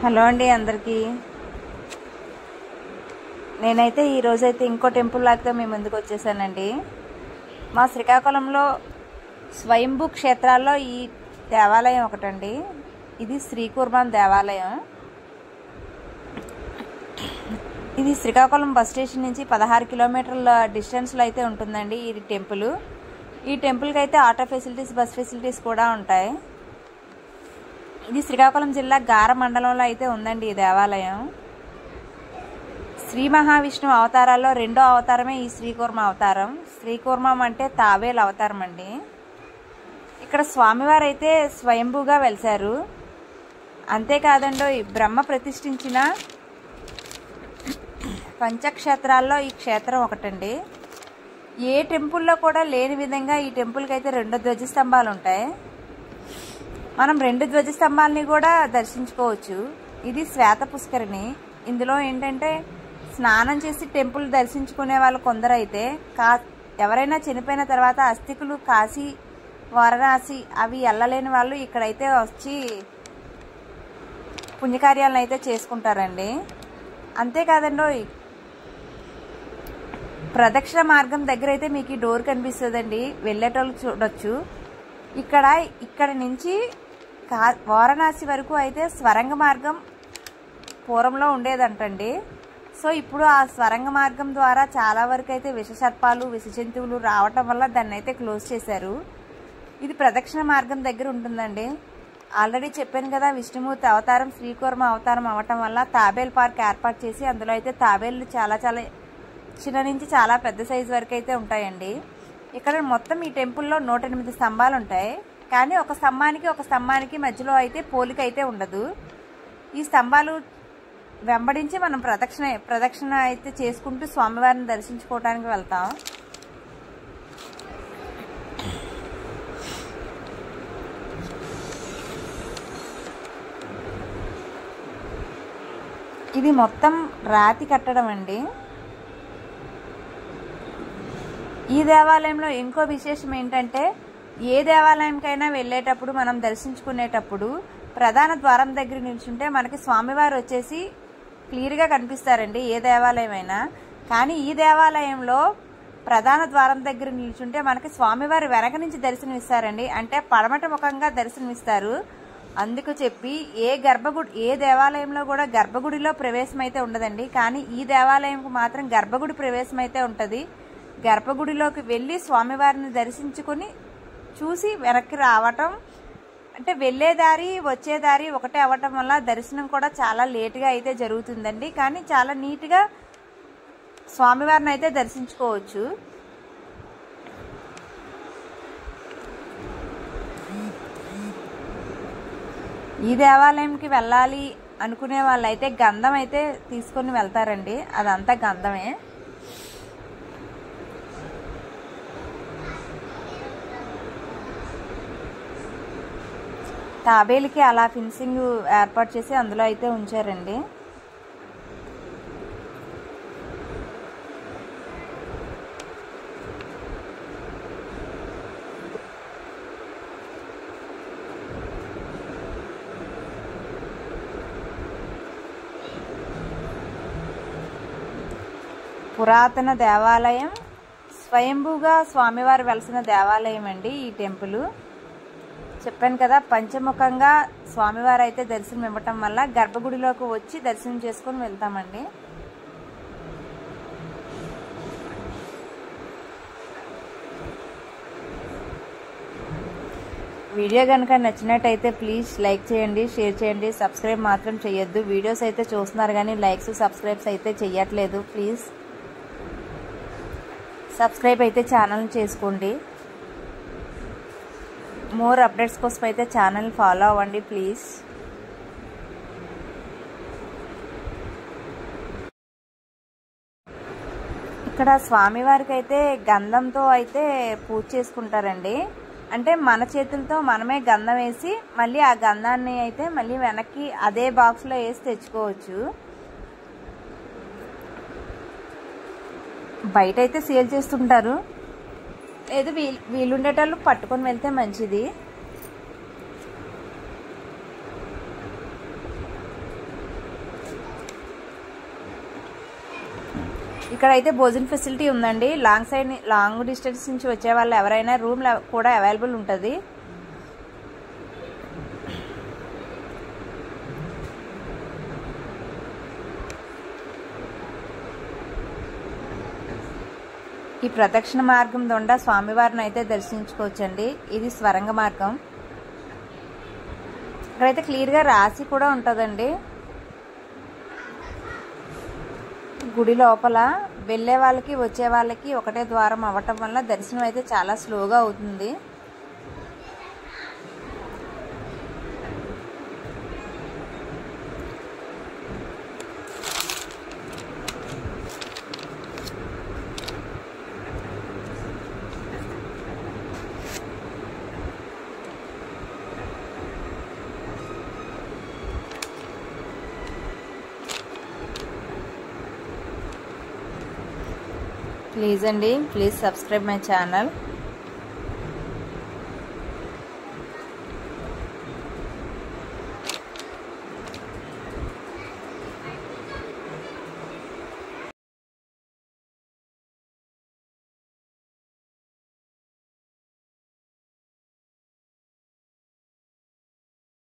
Hello అండి అందరికీ. నేనైతే ఈరోజైతే ఇంకో టెంపుల్ లాగా మీ ముందుకు వచ్చేసానండి. మా శ్రీకాకుళంలో స్వయంభూ క్షేత్రాల్లో ఈ దేవాలయం ఒకటండి. ఇది శ్రీకూర్మం దేవాలయం. ఇది శ్రీకాకుళం బస్ స్టేషన్ నుంచి 16 కిలోమీటర్ల డిస్టెన్స్లో అయితే ఉంటుందండి ఈ టెంపుల్. ఈ టెంపుల్కి అయితే ఆటో ఫెసిలిటీస్, బస్ ఫెసిలిటీస్ కూడా ఉంటాయి. ఇది శ్రీకాకుళం జిల్లా గార మండలంలో అయితే ఉందండి ఈ దేవాలయం. శ్రీ మహావిష్ణువు అవతారాల్లో రెండో అవతారమే ఈ శ్రీకూర్మ అవతారం. శ్రీకూర్మం అంటే తాబేలు అవతారం అండి. ఇక్కడ స్వామివారు అయితే స్వయంభూగా వెలిశారు. అంతేకాదండో ఈ బ్రహ్మ ప్రతిష్ఠించిన పంచక్షేత్రాల్లో ఈ క్షేత్రం ఒకటండి. ఏ టెంపుల్లో కూడా లేని విధంగా ఈ టెంపుల్కి అయితే 2 ధ్వజస్తంభాలు ఉంటాయి. మనం 2 ధ్వజస్తంభాలని కూడా దర్శించుకోవచ్చు. ఇది శ్వేత పుష్కరిణి. ఇందులో ఏంటంటే స్నానం చేసి టెంపుల్ దర్శించుకునే వాళ్ళు కొందరు అయితే ఎవరైనా చనిపోయిన తర్వాత అస్థికులు కాశీ, వారణాసి అవి వెళ్ళలేని వాళ్ళు ఇక్కడైతే వచ్చి పుణ్యకార్యాలను అయితే చేసుకుంటారండి. అంతేకాదండో ప్రదక్షిణ మార్గం దగ్గర అయితే మీకు ఈ డోర్ కనిపిస్తుందండి. వెళ్ళేటోళ్ళు చూడొచ్చు. ఇక్కడ నుంచి వారణాసి వరకు అయితే స్వరంగ మార్గం పూర్వంలో ఉండేదంటండి. సో ఇప్పుడు ఆ స్వరంగ మార్గం ద్వారా చాలా వరకు అయితే విషసర్పాలు, విష జంతువులు రావటం వల్ల దాన్ని అయితే క్లోజ్ చేశారు. ఇది ప్రదక్షిణ మార్గం దగ్గర ఉంటుందండి. ఆల్రెడీ చెప్పాను కదా, విష్ణుమూర్తి అవతారం శ్రీకూర్మ అవతారం అవటం వల్ల తాబేల్ పార్క్ ఏర్పాటు చేసి అందులో అయితే తాబేళ్లు చాలా చిన్న నుంచి చాలా పెద్ద సైజు వరకు అయితే ఉంటాయండి. ఇక్కడ మొత్తం ఈ టెంపుల్లో 108 స్తంభాలు ఉంటాయి. కానీ ఒక స్తంభానికి మధ్యలో అయితే పోలిక అయితే ఉండదు. ఈ స్తంభాలు వెంబడించి మనం ప్రదక్షిణ అయితే చేసుకుంటూ స్వామివారిని దర్శించుకోవడానికి వెళ్తాం. ఇది మొత్తం రాతి కట్టడం అండి. ఈ దేవాలయంలో ఇంకో విశేషం ఏంటంటే, ఏ దేవాలయంకైనా వెళ్ళేటప్పుడు మనం దర్శించుకునేటప్పుడు ప్రధాన ద్వారం దగ్గర నిల్చుంటే మనకి స్వామివారు వచ్చేసి క్లియర్గా కనిపిస్తారండి, ఏ దేవాలయం అయినా. కానీ ఈ దేవాలయంలో ప్రధాన ద్వారం దగ్గర నిల్చుంటే మనకి స్వామివారు వెనక నుంచి దర్శనమిస్తారండి. అంటే పడమట ముఖంగా దర్శనమిస్తారు. అందుకు చెప్పి ఏ దేవాలయంలో కూడా గర్భగుడిలో ప్రవేశం అయితే ఉండదండి. కానీ ఈ దేవాలయంకు మాత్రం గర్భగుడి ప్రవేశం అయితే ఉంటుంది. గర్భగుడిలోకి వెళ్ళి స్వామివారిని దర్శించుకొని చూసి వెనక్కి రావటం, అంటే వెళ్ళే దారి వచ్చే దారి ఒకటే అవ్వటం వల్ల దర్శనం కూడా చాలా లేటుగా అయితే జరుగుతుందండి. కానీ చాలా నీట్గా స్వామివారిని అయితే దర్శించుకోవచ్చు. ఈ దేవాలయంకి వెళ్ళాలి అనుకునే వాళ్ళైతే గంధం అయితే తీసుకొని వెళ్తారండి. అదంతా గంధమే. తాబేలుకి అలా ఫిన్సింగ్ ఏర్పాటు చేసి అందులో అయితే ఉంచారండి. పురాతన దేవాలయం, స్వయంభూగా స్వామివారు వెలిసిన దేవాలయం అండి ఈ టెంపుల్. చెప్పాను కదా, పంచముఖంగా స్వామివారు అయితే దర్శనం ఇవ్వటం వల్ల గర్భగుడిలోకి వచ్చి దర్శనం చేసుకొని వెళ్తామండి. వీడియో కనుక నచ్చినట్టయితే ప్లీజ్ లైక్ చేయండి, షేర్ చేయండి, సబ్స్క్రైబ్ మాత్రం చేయొద్దు. వీడియోస్ అయితే చూస్తున్నారు కానీ లైక్స్, సబ్స్క్రైబ్స్ అయితే చెయ్యట్లేదు. ప్లీజ్ సబ్స్క్రైబ్ అయితే ఛానల్ చేసుకోండి. మోర్ అప్డేట్స్ కోసం అయితే ఛానల్ ఫాలో అవ్వండి ప్లీజ్. ఇక్కడ స్వామివారికి అయితే గంధంతో అయితే పూజ చేసుకుంటారండి. అంటే మన చేతులతో మనమే గంధం వేసి మళ్ళీ ఆ గంధాన్ని అయితే మళ్ళీ వెనక్కి అదే బాక్స్లో వేసి తెచ్చుకోవచ్చు. బయట అయితే సేల్ చేస్తుంటారు. లేదు వీలుండేటోళ్ళు పట్టుకొని వెళ్తే మంచిది. ఇక్కడైతే భోజన ఫెసిలిటీ ఉందండి. లాంగ్ డిస్టెన్స్ నుంచి వచ్చే వాళ్ళు ఎవరైనా రూమ్ కూడా అవైలబుల్ ఉంటుంది. ఈ ప్రదక్షిణ మార్గం ద్వారా స్వామివారిని అయితే దర్శించుకోవచ్చండి. ఇది స్వరంగ మార్గం. ఇక్కడైతే క్లియర్గా రాసి కూడా ఉంటుందండి. గుడి లోపల వెళ్ళే వాళ్ళకి వచ్చే వాళ్ళకి ఒకటే ద్వారం అవ్వటం వల్ల దర్శనం అయితే చాలా స్లోగా అవుతుంది. ప్లీజ్ అండి, ప్లీజ్ సబ్స్క్రైబ్ మై ఛానల్.